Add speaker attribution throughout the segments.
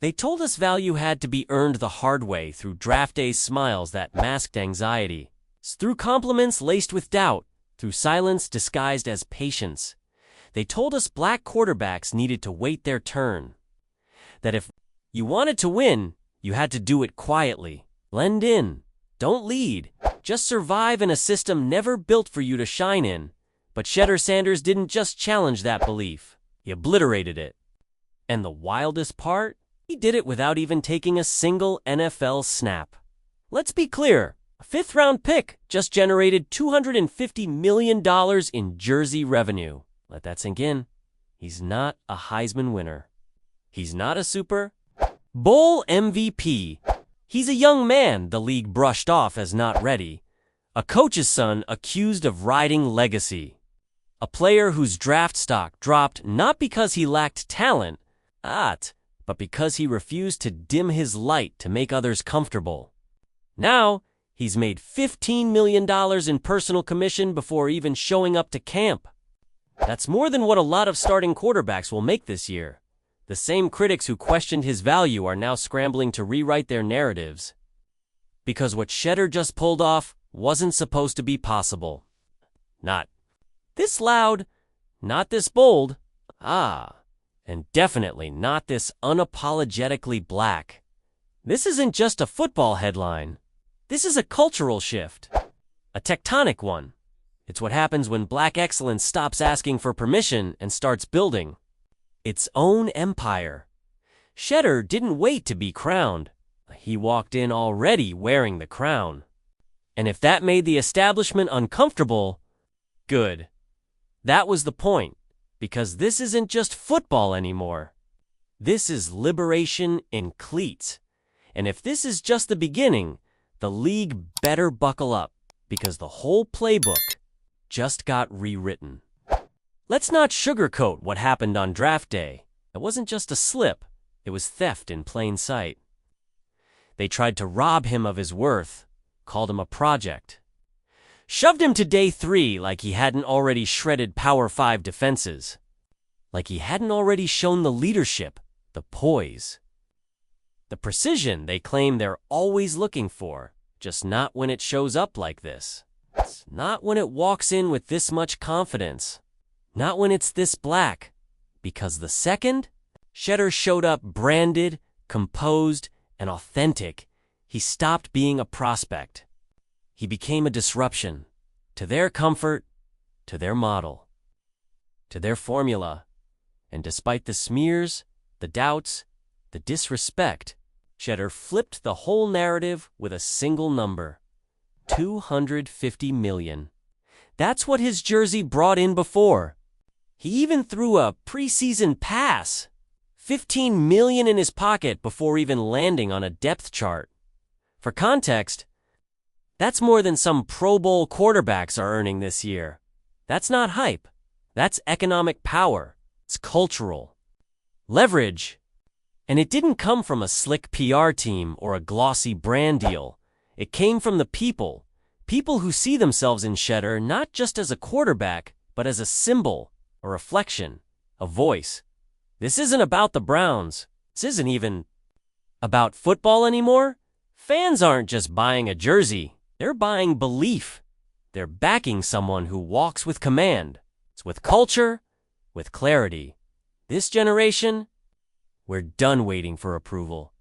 Speaker 1: They told us value had to be earned the hard way through draft day smiles that masked anxiety, through compliments laced with doubt, through silence disguised as patience. They told us black quarterbacks needed to wait their turn. That if you wanted to win, you had to do it quietly. Blend in. Don't lead. Just survive in a system never built for you to shine in. But Shedeur Sanders didn't just challenge that belief. He obliterated it. And the wildest part? He did it without even taking a single NFL snap. Let's be clear. A fifth-round pick just generated $250 million in jersey revenue. Let that sink in. He's not a Heisman winner. He's not a Super Bowl MVP. He's a young man the league brushed off as not ready. A coach's son accused of riding legacy. A player whose draft stock dropped not because he lacked talent, but because he refused to dim his light to make others comfortable. Now, he's made $15 million in personal commission before even showing up to camp. That's more than what a lot of starting quarterbacks will make this year. The same critics who questioned his value are now scrambling to rewrite their narratives. Because what Shedeur just pulled off wasn't supposed to be possible. Not this loud, not this bold, and definitely not this unapologetically black. This isn't just a football headline. This is a cultural shift, a tectonic one. It's what happens when black excellence stops asking for permission and starts building its own empire. Shedeur didn't wait to be crowned. He walked in already wearing the crown. And if that made the establishment uncomfortable, good. That was the point, because this isn't just football anymore. This is liberation in cleats. And if this is just the beginning, the league better buckle up, because the whole playbook just got rewritten. Let's not sugarcoat what happened on draft day. It wasn't just a slip, it was theft in plain sight. They tried to rob him of his worth, called him a project. Shoved him to day 3 like he hadn't already shredded Power 5 defenses. Like he hadn't already shown the leadership, the poise. The precision they claim they're always looking for, just not when it shows up like this. It's not when it walks in with this much confidence. Not when it's this black. Because the second Shedeur showed up branded, composed, and authentic, he stopped being a prospect. He became a disruption to their comfort, to their model, to their formula. And despite the smears, the doubts, the disrespect, Shedeur flipped the whole narrative with a single number. $250 million. That's what his jersey brought in before. He even threw a preseason pass. $15 million in his pocket before even landing on a depth chart. For context, that's more than some Pro Bowl quarterbacks are earning this year. That's not hype. That's economic power. It's cultural. Leverage. And it didn't come from a slick PR team or a glossy brand deal. It came from the people. People who see themselves in Shedeur not just as a quarterback, but as a symbol, a reflection, a voice. This isn't about the Browns. This isn't even about football anymore. Fans aren't just buying a jersey. They're buying belief. They're backing someone who walks with command. It's with culture, with clarity. This generation, we're done waiting for approval.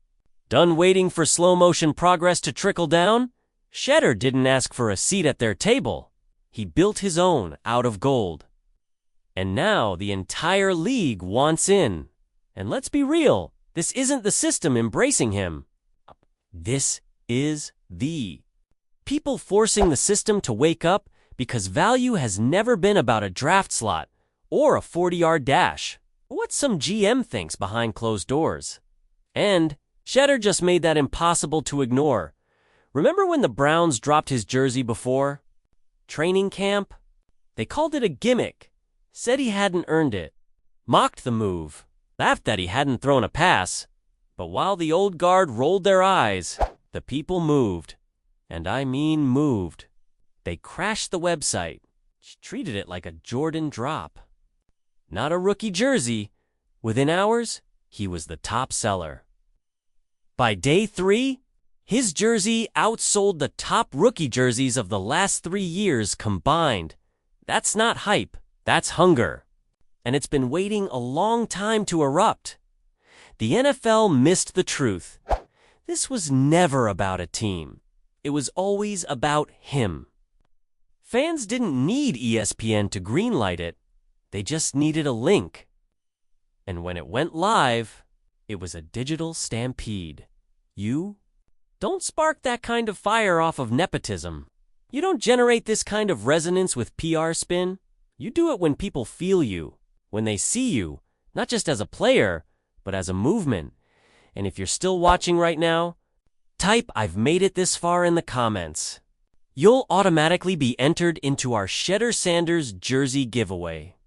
Speaker 1: Done waiting for slow-motion progress to trickle down? Shedeur didn't ask for a seat at their table. He built his own out of gold. And now the entire league wants in. And let's be real, this isn't the system embracing him. This is the people forcing the system to wake up because value has never been about a draft slot or a 40-yard dash. What some GM thinks behind closed doors. And Shedeur just made that impossible to ignore. Remember when the Browns dropped his jersey before? Training camp? They called it a gimmick. Said he hadn't earned it. Mocked the move. Laughed that he hadn't thrown a pass. But while the old guard rolled their eyes, the people moved. And I mean moved. They crashed the website. Treated it like a Jordan drop. Not a rookie jersey. Within hours, he was the top seller. By day 3, his jersey outsold the top rookie jerseys of the last 3 years combined. That's not hype, that's hunger. And it's been waiting a long time to erupt. The NFL missed the truth. This was never about a team. It was always about him. Fans didn't need ESPN to greenlight it. They just needed a link. And when it went live, it was a digital stampede. You don't spark that kind of fire off of nepotism. You don't generate this kind of resonance with PR spin. You do it when people feel you, when they see you, not just as a player, but as a movement. And if you're still watching right now, type "I've made it this far" in the comments. You'll automatically be entered into our Shedeur Sanders jersey giveaway.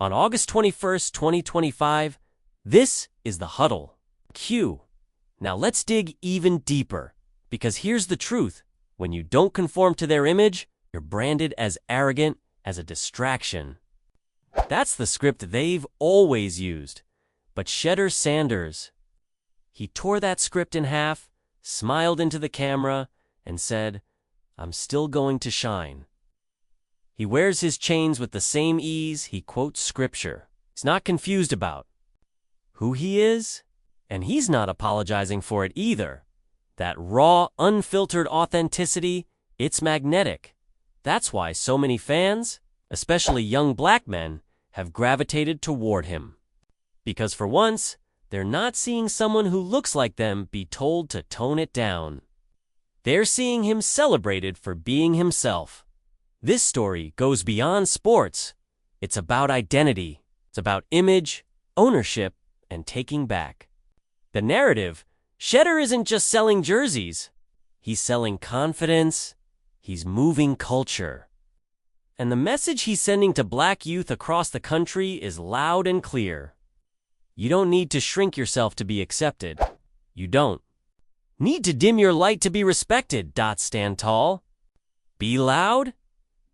Speaker 1: On August 21st, 2025, this is The Huddle. Q. Now let's dig even deeper, because here's the truth. When you don't conform to their image, you're branded as arrogant, as a distraction. That's the script they've always used. But Shedeur Sanders, he tore that script in half, smiled into the camera, and said, "I'm still going to shine." He wears his chains with the same ease he quotes scripture. He's not confused about who he is, and he's not apologizing for it either. That raw, unfiltered authenticity, it's magnetic. That's why so many fans, especially young black men, have gravitated toward him. Because for once, they're not seeing someone who looks like them be told to tone it down. They're seeing him celebrated for being himself. This story goes beyond sports. It's about identity. It's about image, ownership, and taking back. The narrative, Shedeur isn't just selling jerseys. He's selling confidence. He's moving culture. And the message he's sending to black youth across the country is loud and clear. You don't need to shrink yourself to be accepted. You don't need to dim your light to be respected. Stand tall. Be loud.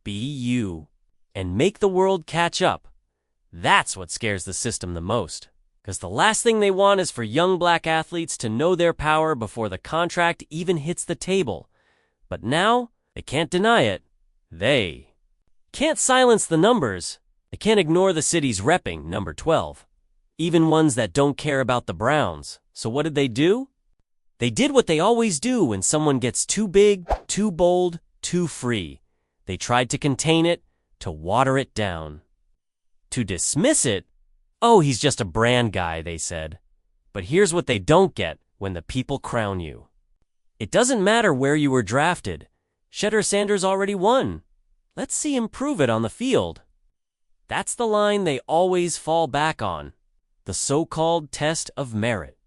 Speaker 1: Be you. And make the world catch up. That's what scares the system the most. Because the last thing they want is for young black athletes to know their power before the contract even hits the table. But now, they can't deny it. They can't silence the numbers. They can't ignore the city's repping, number 12. Even ones that don't care about the Browns. So what did they do? They did what they always do when someone gets too big, too bold, too free. They tried to contain it, to water it down. To dismiss it. Oh, he's just a brand guy, they said. But here's what they don't get when the people crown you. It doesn't matter where you were drafted. Shedeur Sanders already won. Let's see him prove it on the field. That's the line they always fall back on. The so-called test of merit.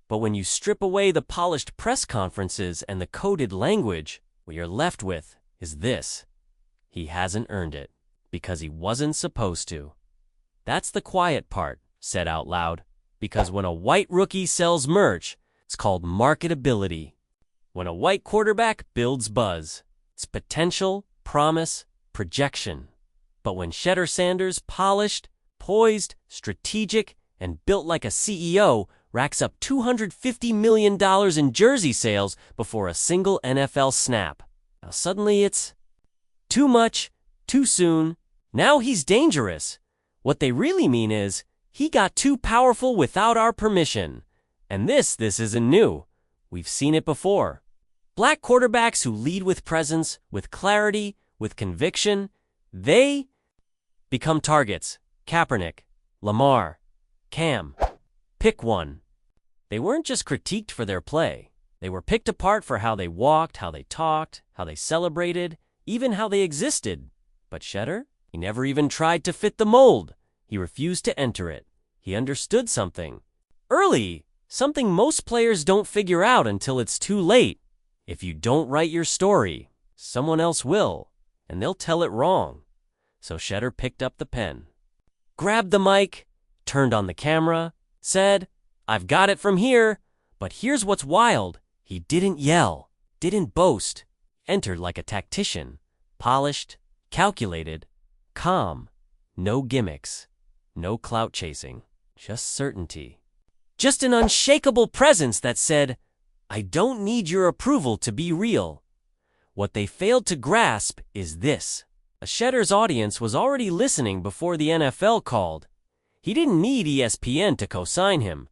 Speaker 1: But when you strip away the polished press conferences and the coded language, what you're left with is this. He hasn't earned it because he wasn't supposed to. That's the quiet part, said out loud, because when a white rookie sells merch, it's called marketability. When a white quarterback builds buzz, it's potential, promise, projection. But when Shedeur Sanders, polished, poised, strategic, and built like a CEO, racks up $250 million in jersey sales before a single NFL snap. Now suddenly it's too much, too soon. Now he's dangerous. What they really mean is, he got too powerful without our permission. And this isn't new. We've seen it before. Black quarterbacks who lead with presence, with clarity, with conviction, they become targets. Kaepernick, Lamar, Cam. Pick one. They weren't just critiqued for their play. They were picked apart for how they walked, how they talked, how they celebrated, even how they existed. But Shedeur? He never even tried to fit the mold. He refused to enter it. He understood something. Early, something most players don't figure out until it's too late. If you don't write your story, someone else will, and they'll tell it wrong. So Shedeur picked up the pen, grabbed the mic, turned on the camera, said, "I've got it from here." But here's what's wild. He didn't yell, didn't boast, entered like a tactician, polished, calculated, calm, no gimmicks, no clout chasing, just certainty. Just an unshakable presence that said, I don't need your approval to be real. What they failed to grasp is this. Shedeur's audience was already listening before the NFL called. He didn't need ESPN to co-sign him.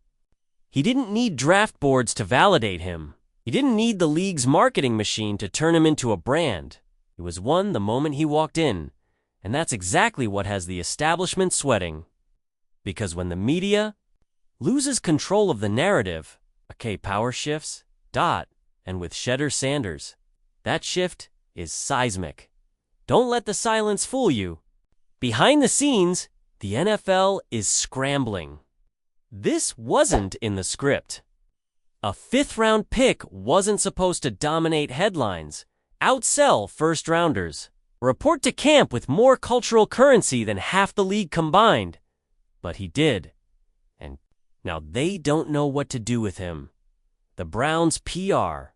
Speaker 1: He didn't need draft boards to validate him. He didn't need the league's marketing machine to turn him into a brand. He was won the moment he walked in, and that's exactly what has the establishment sweating. Because when the media loses control of the narrative, power shifts, and with Shedeur Sanders, that shift is seismic. Don't let the silence fool you. Behind the scenes, the NFL is scrambling. This wasn't in the script. A fifth-round pick wasn't supposed to dominate headlines, outsell first-rounders, report to camp with more cultural currency than half the league combined. But he did. And now they don't know what to do with him. The Browns' PR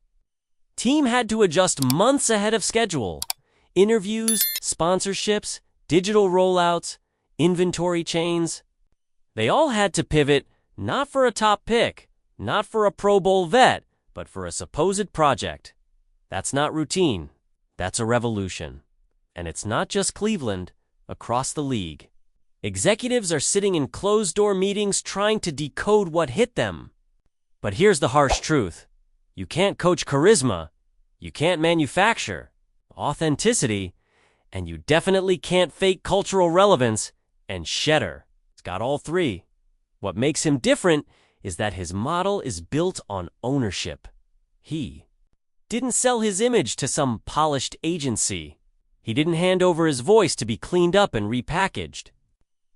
Speaker 1: team had to adjust months ahead of schedule. Interviews, sponsorships, digital rollouts, inventory chains. They all had to pivot, not for a top pick, not for a Pro Bowl vet, but for a supposed project. That's not routine. That's a revolution. And it's not just Cleveland, across the league. Executives are sitting in closed-door meetings trying to decode what hit them. But here's the harsh truth. You can't coach charisma, you can't manufacture authenticity, and you definitely can't fake cultural relevance, and Shedeur has got all three. What makes him different is that his model is built on ownership. He didn't sell his image to some polished agency. He didn't hand over his voice to be cleaned up and repackaged.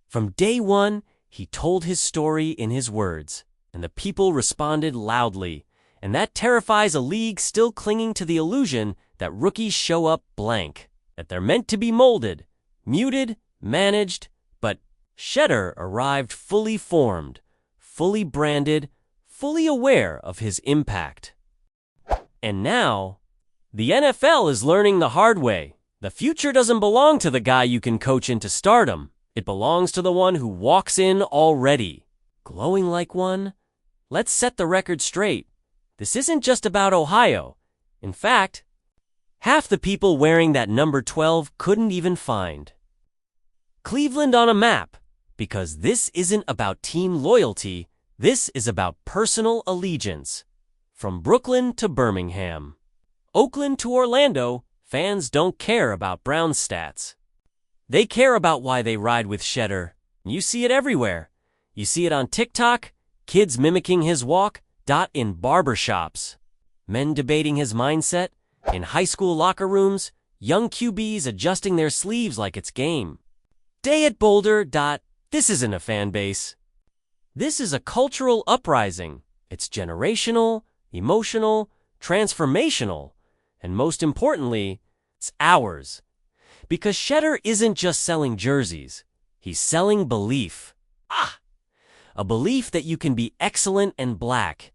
Speaker 1: From day one, he told his story in his words, and the people responded loudly. And that terrifies a league still clinging to the illusion that rookies show up blank, that they're meant to be molded, muted, managed, but Shedeur arrived fully formed, fully branded, fully aware of his impact. And now, the NFL is learning the hard way. The future doesn't belong to the guy you can coach into stardom. It belongs to the one who walks in already, glowing like one. Let's set the record straight. This isn't just about Ohio. In fact, half the people wearing that number 12 couldn't even find Cleveland on a map, because this isn't about team loyalty. This is about personal allegiance. From Brooklyn to Birmingham, Oakland to Orlando, fans don't care about Browns stats. They care about why they ride with Shedeur. You see it everywhere. You see it on TikTok, kids mimicking his walk, in barbershops, men debating his mindset, in high school locker rooms, young QBs adjusting their sleeves like it's game day at Boulder. This isn't a fan base. This is a cultural uprising. It's generational, emotional, transformational, and most importantly, it's ours. Because Shedeur isn't just selling jerseys. He's selling belief. A belief that you can be excellent and black,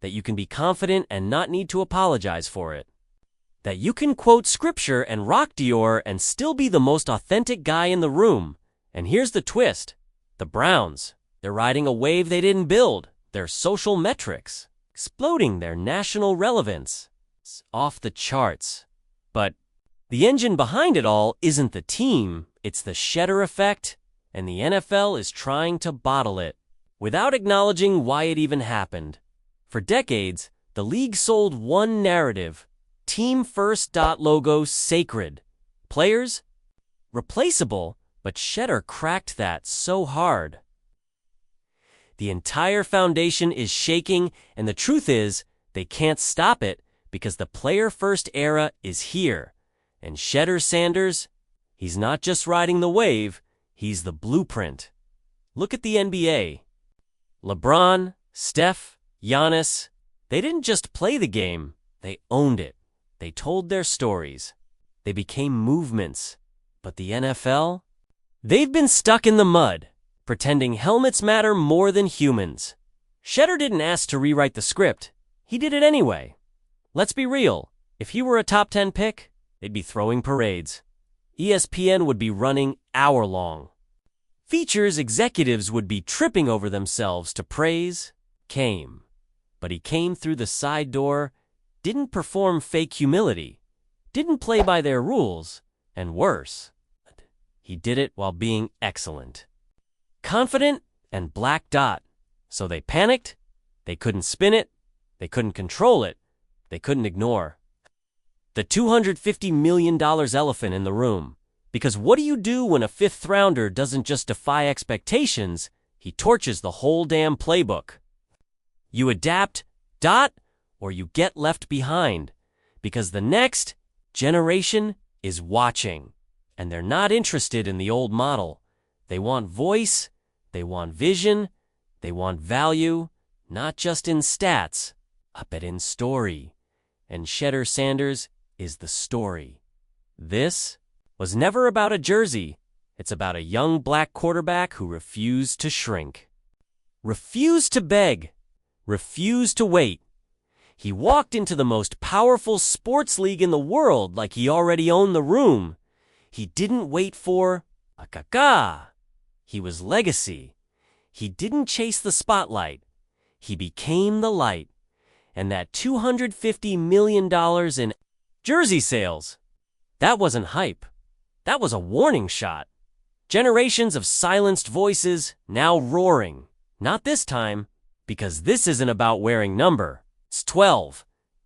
Speaker 1: that you can be confident and not need to apologize for it, that you can quote scripture and rock Dior and still be the most authentic guy in the room. And here's the twist. The Browns, they're riding a wave they didn't build. Their social metrics, exploding their national relevance. It's off the charts. But the engine behind it all isn't the team, it's the Shedeur effect, and the NFL is trying to bottle it, without acknowledging why it even happened. For decades, the league sold one narrative: team first. Logo sacred. Players? Replaceable, but Shedeur cracked that so hard. The entire foundation is shaking, and the truth is, they can't stop it because the player-first era is here. And Shedeur Sanders, he's not just riding the wave, he's the blueprint. Look at the NBA. LeBron, Steph, Giannis, they didn't just play the game, they owned it. They told their stories. They became movements. But the NFL? They've been stuck in the mud, pretending helmets matter more than humans. Shedeur didn't ask to rewrite the script. He did it anyway. Let's be real. If he were a top 10 pick, they'd be throwing parades. ESPN would be running hour-long features. Executives would be tripping over themselves to praise. Came But he came through the side door, didn't perform fake humility, didn't play by their rules, and worse, he did it while being excellent. Confident and black dot. So they panicked, they couldn't spin it, they couldn't control it, they couldn't ignore the $250 million elephant in the room. Because what do you do when a fifth rounder doesn't just defy expectations, he torches the whole damn playbook? You adapt, dot, or you get left behind. Because the next generation is watching. And they're not interested in the old model. They want voice, they want vision, they want value, not just in stats, but in story. And Shedeur Sanders is the story. This was never about a jersey. It's about a young black quarterback who refused to shrink. Refused to beg. Refused to wait. He walked into the most powerful sports league in the world like he already owned the room. He didn't wait for a caca. He was legacy. He didn't chase the spotlight. He became the light. And that $250 million in jersey sales, that wasn't hype. That was a warning shot. Generations of silenced voices now roaring. Not this time, because this isn't about wearing number. It's 12.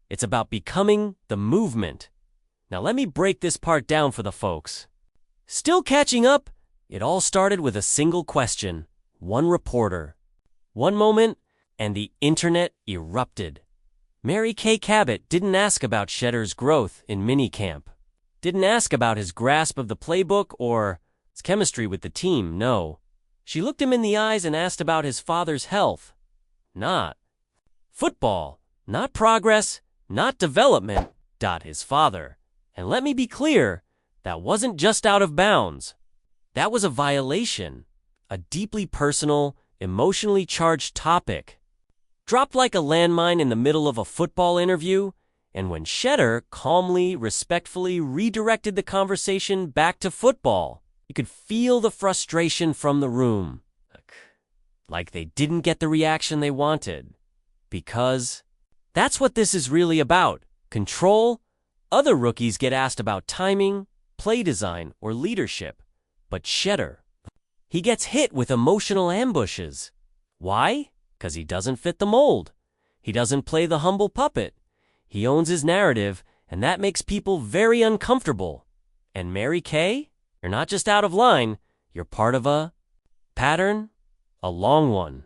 Speaker 1: It's about becoming the movement. Now let me break this part down for the folks. Still catching up? It all started with a single question. One reporter. One moment, and the internet erupted. Mary Kay Cabot didn't ask about Shedeur's growth in minicamp. Didn't ask about his grasp of the playbook or his chemistry with the team, no. She looked him in the eyes and asked about his father's health. Not football, not progress, not development, his father. And let me be clear, that wasn't just out of bounds. That was a violation, a deeply personal, emotionally charged topic. Dropped like a landmine in the middle of a football interview, and when Shedeur calmly, respectfully redirected the conversation back to football, you could feel the frustration from the room. Like they didn't get the reaction they wanted. Because that's what this is really about. Control. Other rookies get asked about timing, play design, or leadership. But Shedeur, he gets hit with emotional ambushes. Why? Because he doesn't fit the mold. He doesn't play the humble puppet. He owns his narrative, and that makes people very uncomfortable. And Mary Kay, you're not just out of line, you're part of a pattern, a long one.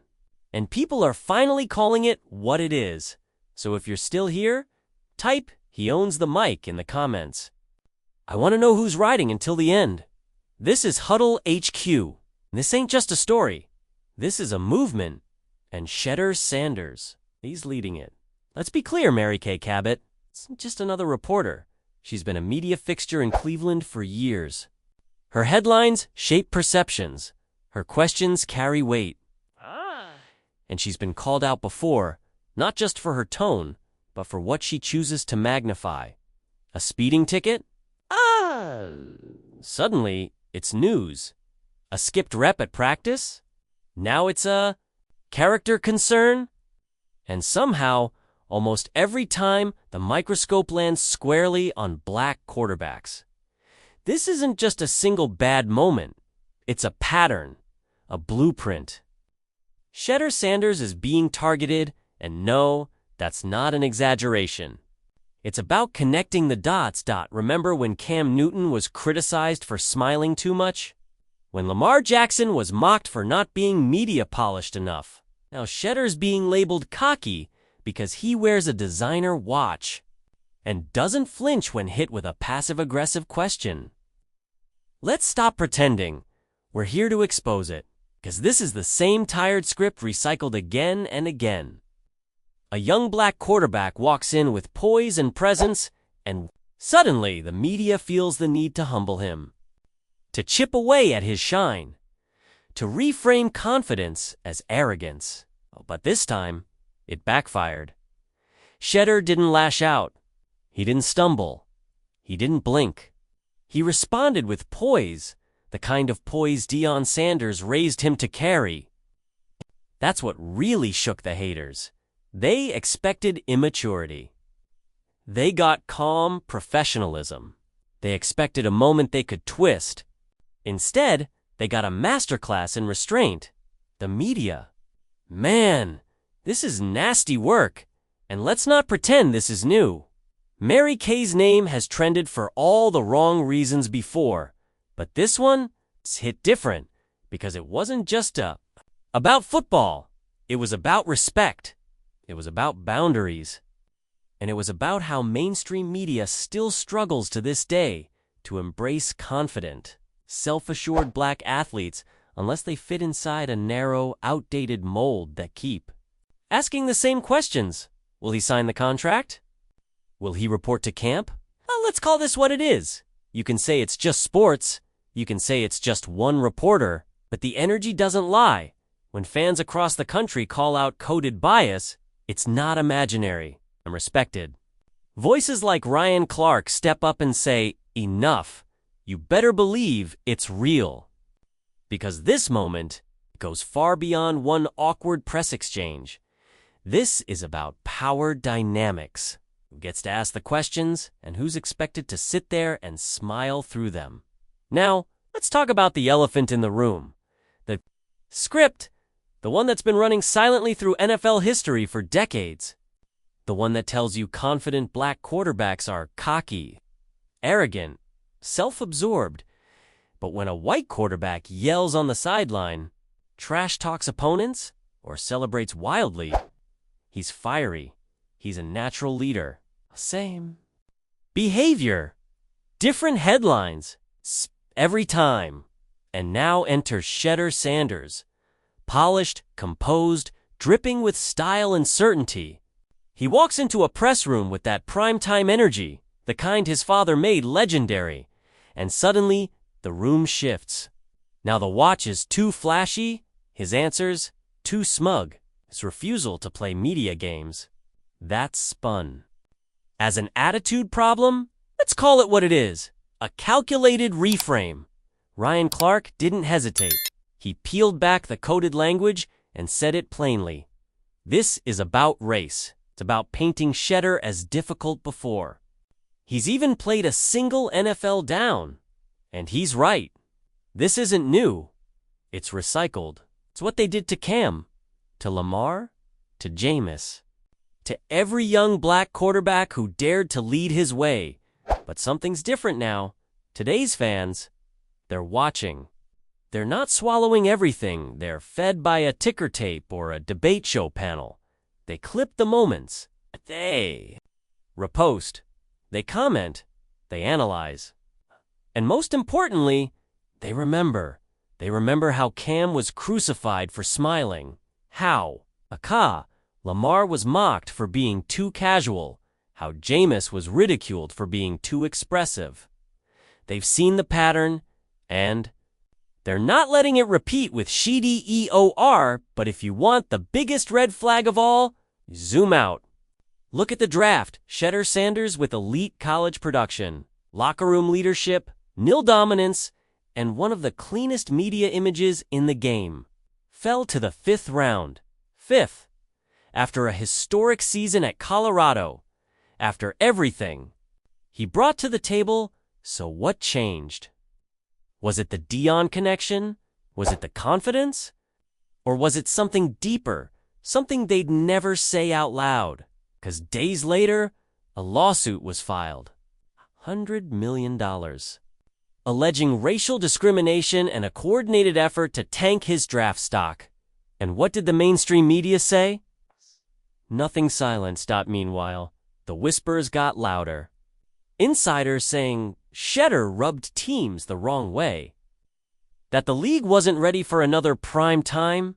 Speaker 1: And people are finally calling it what it is. So if you're still here, type "he owns the mic" in the comments. I want to know who's riding until the end. This is Huddle HQ. This ain't just a story. This is a movement. And Shedeur Sanders, he's leading it. Let's be clear, Mary Kay Cabot. It's just another reporter. She's been a media fixture in Cleveland for years. Her headlines shape perceptions. Her questions carry weight. And she's been called out before, not just for her tone, but for what she chooses to magnify. A speeding ticket? Suddenly, it's news. A skipped rep at practice? Now it's a character concern? And somehow, almost every time, the microscope lands squarely on black quarterbacks. This isn't just a single bad moment. It's a pattern, a blueprint. Shedeur Sanders is being targeted, and no, that's not an exaggeration. It's about connecting the dots. Remember when Cam Newton was criticized for smiling too much? When Lamar Jackson was mocked for not being media polished enough? Now Shedeur's being labeled cocky because he wears a designer watch and doesn't flinch when hit with a passive-aggressive question. Let's stop pretending. We're here to expose it, because this is the same tired script recycled again and again. A young black quarterback walks in with poise and presence, and suddenly the media feels the need to humble him, to chip away at his shine, to reframe confidence as arrogance. But this time, it backfired. Shedeur didn't lash out. He didn't stumble. He didn't blink. He responded with poise, the kind of poise Deion Sanders raised him to carry. That's what really shook the haters. They expected immaturity. They got calm professionalism. They expected a moment they could twist. Instead, they got a masterclass in restraint. The media. Man, this is nasty work. And let's not pretend this is new. Mary Kay's name has trended for all the wrong reasons before, but this one, it's hit different because it wasn't just about football. It was about respect. It was about boundaries. And it was about how mainstream media still struggles to this day to embrace confident, self-assured black athletes unless they fit inside a narrow, outdated mold that keep asking the same questions. Will he sign the contract? Will he report to camp? Well, let's call this what it is. You can say it's just sports. You can say it's just one reporter. But the energy doesn't lie. When fans across the country call out coded bias, it's not imaginary and respected. Voices like Ryan Clark step up and say, enough. You better believe it's real. Because this moment goes far beyond one awkward press exchange. This is about power dynamics. Who gets to ask the questions and who's expected to sit there and smile through them. Now, let's talk about the elephant in the room. The script, the one that's been running silently through NFL history for decades. The one that tells you confident black quarterbacks are cocky, arrogant, self-absorbed. But when a white quarterback yells on the sideline, trash talks opponents, or celebrates wildly, he's fiery. He's a natural leader. Same behavior. Different headlines. Every time. And now enters Shedeur Sanders. Polished, composed, dripping with style and certainty. He walks into a press room with that primetime energy, the kind his father made legendary. And suddenly, the room shifts. Now the watch is too flashy, his answers too smug, his refusal to play media games. That's spun. As an attitude problem, let's call it what it is. A calculated reframe. Ryan Clark didn't hesitate. He peeled back the coded language and said it plainly. This is about race. It's about painting Shedeur as difficult before. He's even played a single NFL down. And he's right. This isn't new. It's recycled. It's what they did to Cam, to Lamar, to Jameis, to every young black quarterback who dared to lead his way. But something's different now. Today's fans, they're watching. They're not swallowing everything. They're fed by a ticker tape or a debate show panel. They clip the moments. They repost. They comment. They analyze. And most importantly, they remember. They remember how Cam was crucified for smiling. How Lamar was mocked for being too casual. How Jameis was ridiculed for being too expressive. They've seen the pattern, and they're not letting it repeat with Shedeur, but if you want the biggest red flag of all, zoom out. Look at the draft. Shedeur Sanders with elite college production, locker room leadership, nil dominance, and one of the cleanest media images in the game. Fell to the 5th round. 5th. After a historic season at Colorado. After everything he brought to the table, so what changed? Was it the Deion connection? Was it the confidence? Or was it something deeper, something they'd never say out loud? 'Cause days later, a lawsuit was filed. $100 million. Alleging racial discrimination and a coordinated effort to tank his draft stock. And what did the mainstream media say? Nothing silenced. Meanwhile, the whispers got louder. Insiders saying Shedeur rubbed teams the wrong way. That the league wasn't ready for another prime time.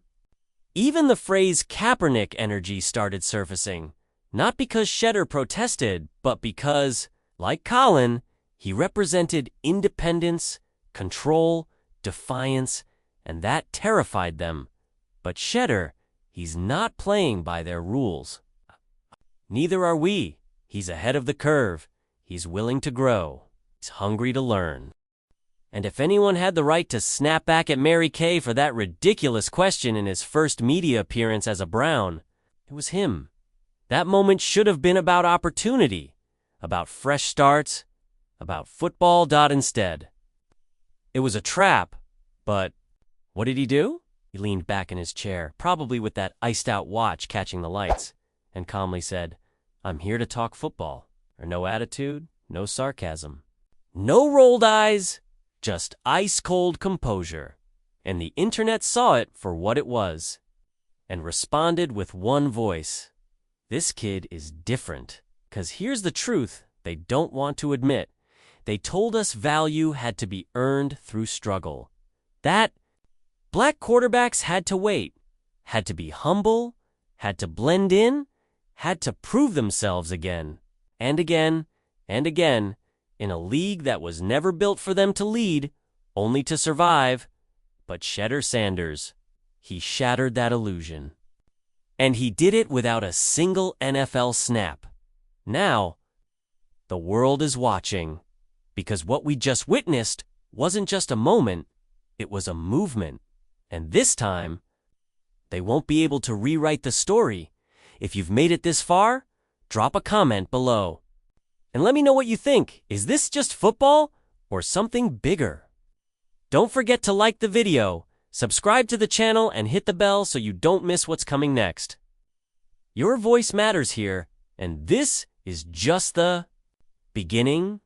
Speaker 1: Even the phrase Kaepernick energy started surfacing. Not because Shedeur protested, but because, like Colin, he represented independence, control, defiance, and that terrified them. But Shedeur, he's not playing by their rules. Neither are we. He's ahead of the curve. He's willing to grow. He's hungry to learn. And if anyone had the right to snap back at Mary Kay for that ridiculous question in his first media appearance as a Brown, it was him. That moment should have been about opportunity, about fresh starts, about football. Instead, it was a trap, but what did he do? He leaned back in his chair, probably with that iced-out watch catching the lights, and calmly said, "I'm here to talk football." Or no attitude, no sarcasm, no rolled eyes, just ice-cold composure. And the internet saw it for what it was, and responded with one voice. This kid is different. 'Cause here's the truth they don't want to admit. They told us value had to be earned through struggle. That black quarterbacks had to wait, had to be humble, had to blend in, had to prove themselves again, and again, and again, in a league that was never built for them to lead, only to survive. But Shedeur Sanders, he shattered that illusion. And he did it without a single NFL snap. Now, the world is watching, because what we just witnessed wasn't just a moment, it was a movement. And this time, they won't be able to rewrite the story. If you've made it this far, drop a comment below. And let me know what you think. Is this just football or something bigger? Don't forget to like the video, subscribe to the channel, and hit the bell so you don't miss what's coming next. Your voice matters here, and this is just the beginning.